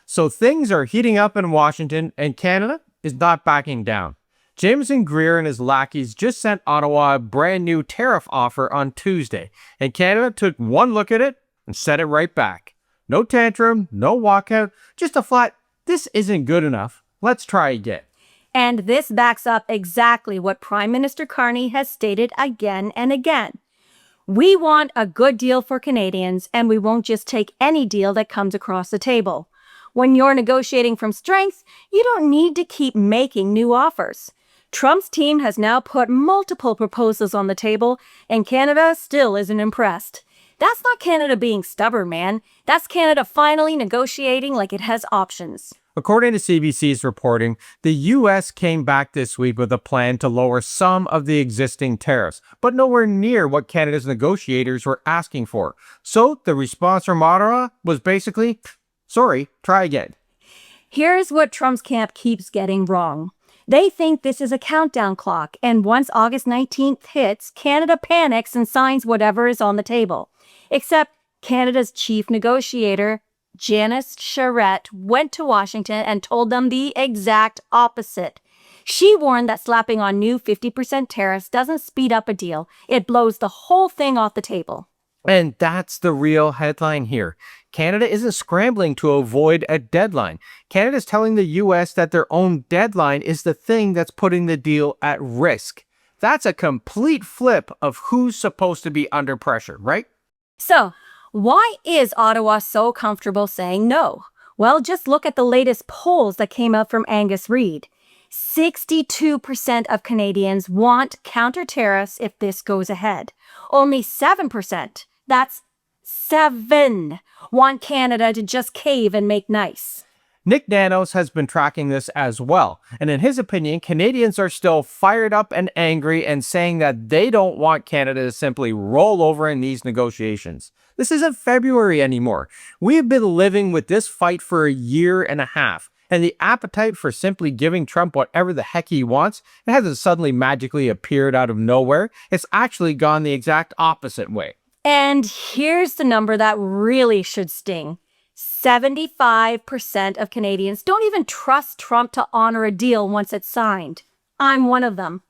So things are heating up in Washington, and Canada is not backing down. Jameson Greer and his lackeys just sent Ottawa a brand new tariff offer on Tuesday, and Canada took one look at it and set it right back. No tantrum, no walkout, just a flat, this isn't good enough. Let's try again. And this backs up exactly what Prime Minister Carney has stated again and again. We want a good deal for Canadians, and we won't just take any deal that comes across the table. When you're negotiating from strength, you don't need to keep making new offers. Trump's team has now put multiple proposals on the table, and Canada still isn't impressed. That's not Canada being stubborn, man. That's Canada finally negotiating like it has options. According to CBC's reporting, the U.S. came back this week with a plan to lower some of the existing tariffs, but nowhere near what Canada's negotiators were asking for. So the response from Ottawa was basically, sorry, try again. Here's what Trump's camp keeps getting wrong. They think this is a countdown clock, and once August 19th hits, Canada panics and signs whatever is on the table. Except Canada's chief negotiator, Janice Charette, went to Washington and told them the exact opposite. She warned that slapping on new 50% tariffs doesn't speed up a deal. It blows the whole thing off the table. And that's the real headline here. Canada isn't scrambling to avoid a deadline. Canada's telling the U.S. that their own deadline is the thing that's putting the deal at risk. That's a complete flip of who's supposed to be under pressure, right? So, why is Ottawa so comfortable saying no? Well, just look at the latest polls that came out from Angus Reid. 62% of Canadians want counter-tariffs if this goes ahead. Only 7%, that's 7, want Canada to just cave and make nice. Nick Nanos has been tracking this as well, and in his opinion, Canadians are still fired up and angry and saying that they don't want Canada to simply roll over in these negotiations. This isn't February anymore. We have been living with this fight for a year and a half, and the appetite for simply giving Trump whatever the heck he wants, it hasn't suddenly magically appeared out of nowhere. It's actually gone the exact opposite way. And here's the number that really should sting. 75% of Canadians don't even trust Trump to honor a deal once it's signed. I'm one of them.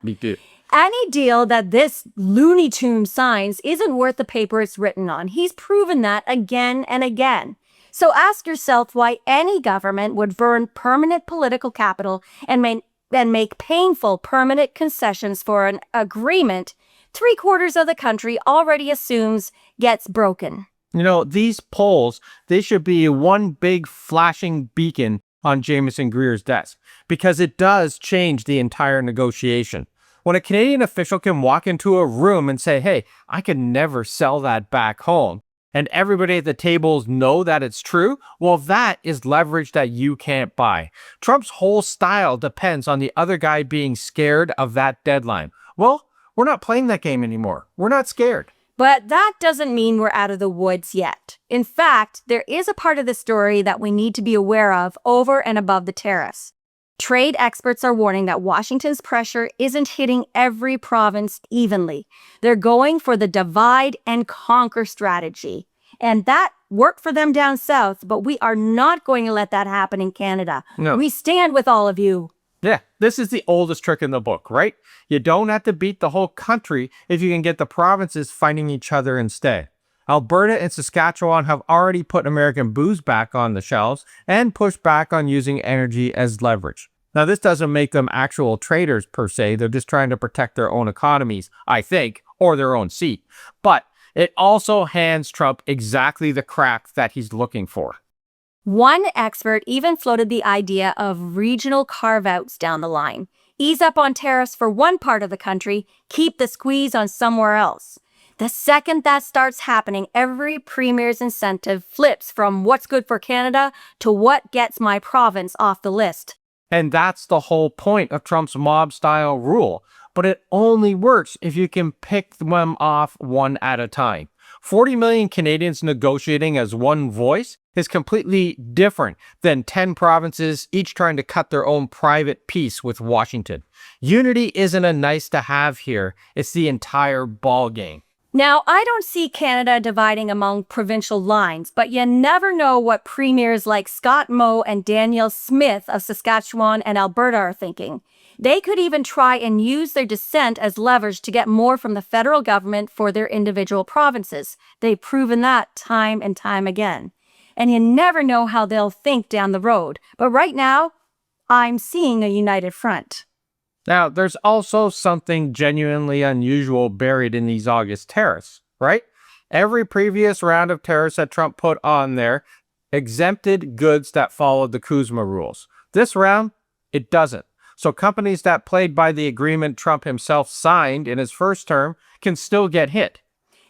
Me too. Any deal that this Looney Tune signs isn't worth the paper it's written on. He's proven that again and again. So ask yourself why any government would burn permanent political capital and make painful permanent concessions for an agreement 3/4 of the country already assumes gets broken. You know, these polls, they should be one big flashing beacon on Jameson Greer's desk, because it does change the entire negotiation. When a Canadian official can walk into a room and say, hey, I could never sell that back home, and everybody at the tables know that it's true, well, that is leverage that you can't buy. Trump's whole style depends on the other guy being scared of that deadline. Well, we're not playing that game anymore. We're not scared. But that doesn't mean we're out of the woods yet. In fact, there is a part of the story that we need to be aware of over and above the tariffs. Trade experts are warning that Washington's pressure isn't hitting every province evenly. They're going for the divide and conquer strategy. And that worked for them down south, but we are not going to let that happen in Canada. No. We stand with all of you. Yeah, this is the oldest trick in the book, right? You don't have to beat the whole country if you can get the provinces fighting each other instead. Alberta and Saskatchewan have already put American booze back on the shelves and pushed back on using energy as leverage. Now, this doesn't make them actual traders per se. They're just trying to protect their own economies, I think, or their own seat. But it also hands Trump exactly the crack that he's looking for. One expert even floated the idea of regional carve-outs down the line. Ease up on tariffs for one part of the country, keep the squeeze on somewhere else. The second that starts happening, every premier's incentive flips from what's good for Canada to what gets my province off the list. And that's the whole point of Trump's mob-style rule. But it only works if you can pick them off one at a time. 40 million Canadians negotiating as one voice is completely different than 10 provinces each trying to cut their own private piece with Washington. Unity isn't a nice to have here, it's the entire ball game. Now, I don't see Canada dividing among provincial lines, but you never know what premiers like Scott Moe and Danielle Smith of Saskatchewan and Alberta are thinking. They could even try and use their dissent as leverage to get more from the federal government for their individual provinces. They've proven that time and time again. And you never know how they'll think down the road. But right now, I'm seeing a united front. Now, there's also something genuinely unusual buried in these August tariffs, right? Every previous round of tariffs that Trump put on there exempted goods that followed the CUSMA rules. This round, it doesn't. So companies that played by the agreement Trump himself signed in his first term can still get hit.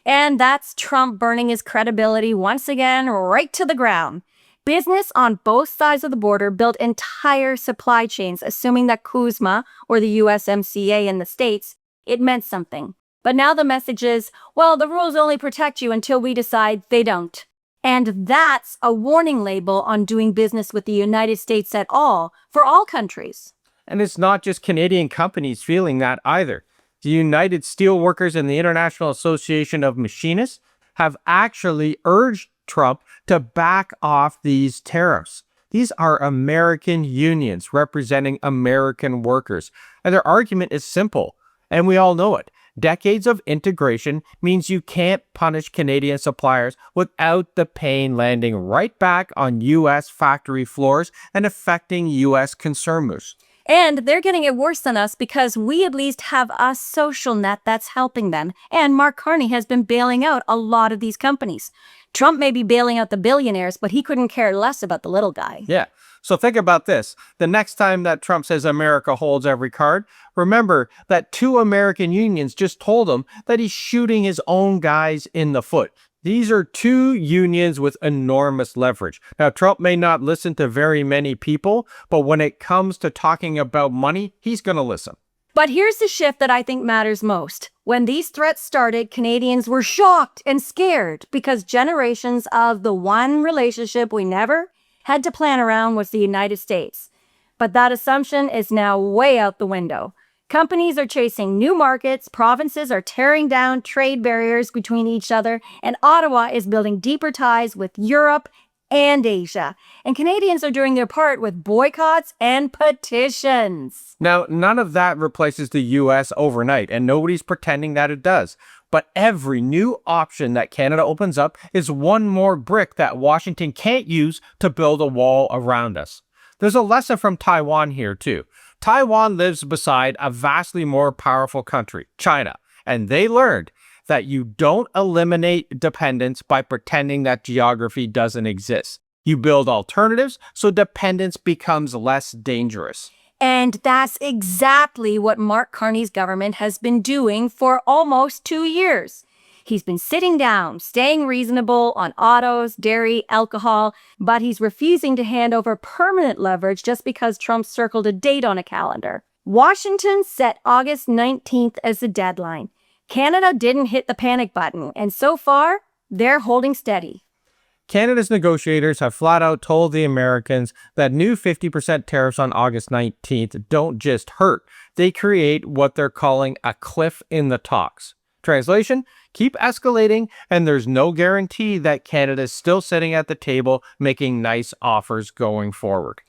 And that's Trump burning his credibility once again right to the ground. Business on both sides of the border built entire supply chains, assuming that CUSMA, or the USMCA in the States, it meant something. But now the message is, well, the rules only protect you until we decide they don't. And that's a warning label on doing business with the United States at all, for all countries. And it's not just Canadian companies feeling that either. The United Steelworkers and the International Association of Machinists have actually urged Trump to back off these tariffs. These are American unions representing American workers. And their argument is simple, and we all know it. Decades of integration means you can't punish Canadian suppliers without the pain landing right back on U.S. factory floors and affecting U.S. consumers. And they're getting it worse than us because we at least have a social net that's helping them. And Mark Carney has been bailing out a lot of these companies. Trump may be bailing out the billionaires, but he couldn't care less about the little guy. Yeah. So think about this. The next time that Trump says America holds every card, remember that 2 American unions just told him that he's shooting his own guys in the foot. These are 2 unions with enormous leverage. Now, Trump may not listen to very many people, but when it comes to talking about money, he's going to listen. But here's the shift that I think matters most. When these threats started, Canadians were shocked and scared because generations of the one relationship we never had to plan around was the United States. But that assumption is now way out the window. Companies are chasing new markets, provinces are tearing down trade barriers between each other, and Ottawa is building deeper ties with Europe and Asia. And Canadians are doing their part with boycotts and petitions. Now, none of that replaces the U.S. overnight, and nobody's pretending that it does. But every new option that Canada opens up is one more brick that Washington can't use to build a wall around us. There's a lesson from Taiwan here, too. Taiwan lives beside a vastly more powerful country, China, and they learned that you don't eliminate dependence by pretending that geography doesn't exist. You build alternatives so dependence becomes less dangerous. And that's exactly what Mark Carney's government has been doing for almost 2 years. He's been sitting down, staying reasonable on autos, dairy, alcohol, but he's refusing to hand over permanent leverage just because Trump circled a date on a calendar. Washington set August 19th as the deadline. Canada didn't hit the panic button, and so far, they're holding steady. Canada's negotiators have flat out told the Americans that new 50% tariffs on August 19th don't just hurt, they create what they're calling a cliff in the talks. Translation, keep escalating, and there's no guarantee that Canada is still sitting at the table making nice offers going forward.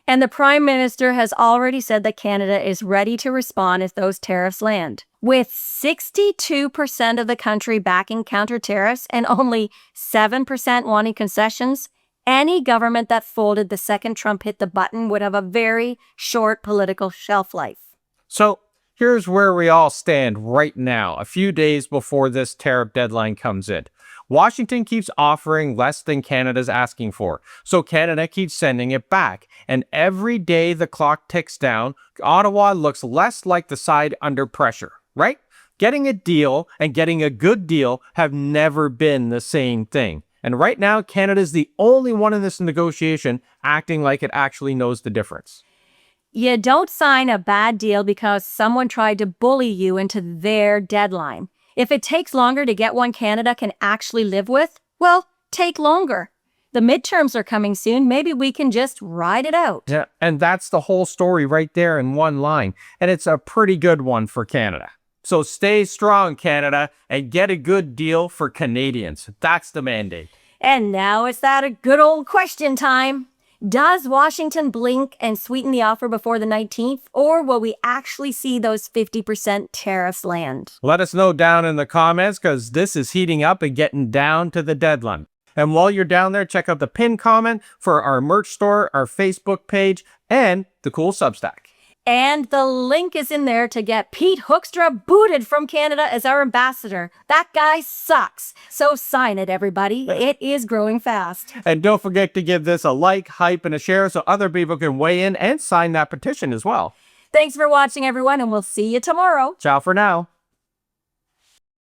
And the Prime Minister has already said that Canada is ready to respond if those tariffs land. With 62% of the country backing counter-tariffs and only 7% wanting concessions, any government that folded the second Trump hit the button would have a very short political shelf life. So here's where we all stand right now, a few days before this tariff deadline comes in. Washington keeps offering less than Canada's asking for, so Canada keeps sending it back. And every day the clock ticks down, Ottawa looks less like the side under pressure, right? Getting a deal and getting a good deal have never been the same thing. And right now, Canada's the only one in this negotiation acting like it actually knows the difference. You don't sign a bad deal because someone tried to bully you into their deadline. If it takes longer to get one Canada can actually live with, well, take longer. The midterms are coming soon. Maybe we can just ride it out. Yeah, and that's the whole story right there in one line. And it's a pretty good one for Canada. So stay strong, Canada, and get a good deal for Canadians. That's the mandate. And now it's that a good old question time. Does Washington blink and sweeten the offer before the 19th, or will we actually see those 50% tariffs land? Let us know down in the comments, because this is heating up and getting down to the deadline. And while you're down there, check out the pinned comment for our merch store, our Facebook page, and the cool Substack. And the link is in there to get Pete Hoekstra booted from Canada as our ambassador. That guy sucks. So sign it, everybody. It is growing fast. And don't forget to give this a like, hype, and a share so other people can weigh in and sign that petition as well. Thanks for watching, everyone, and we'll see you tomorrow. Ciao for now.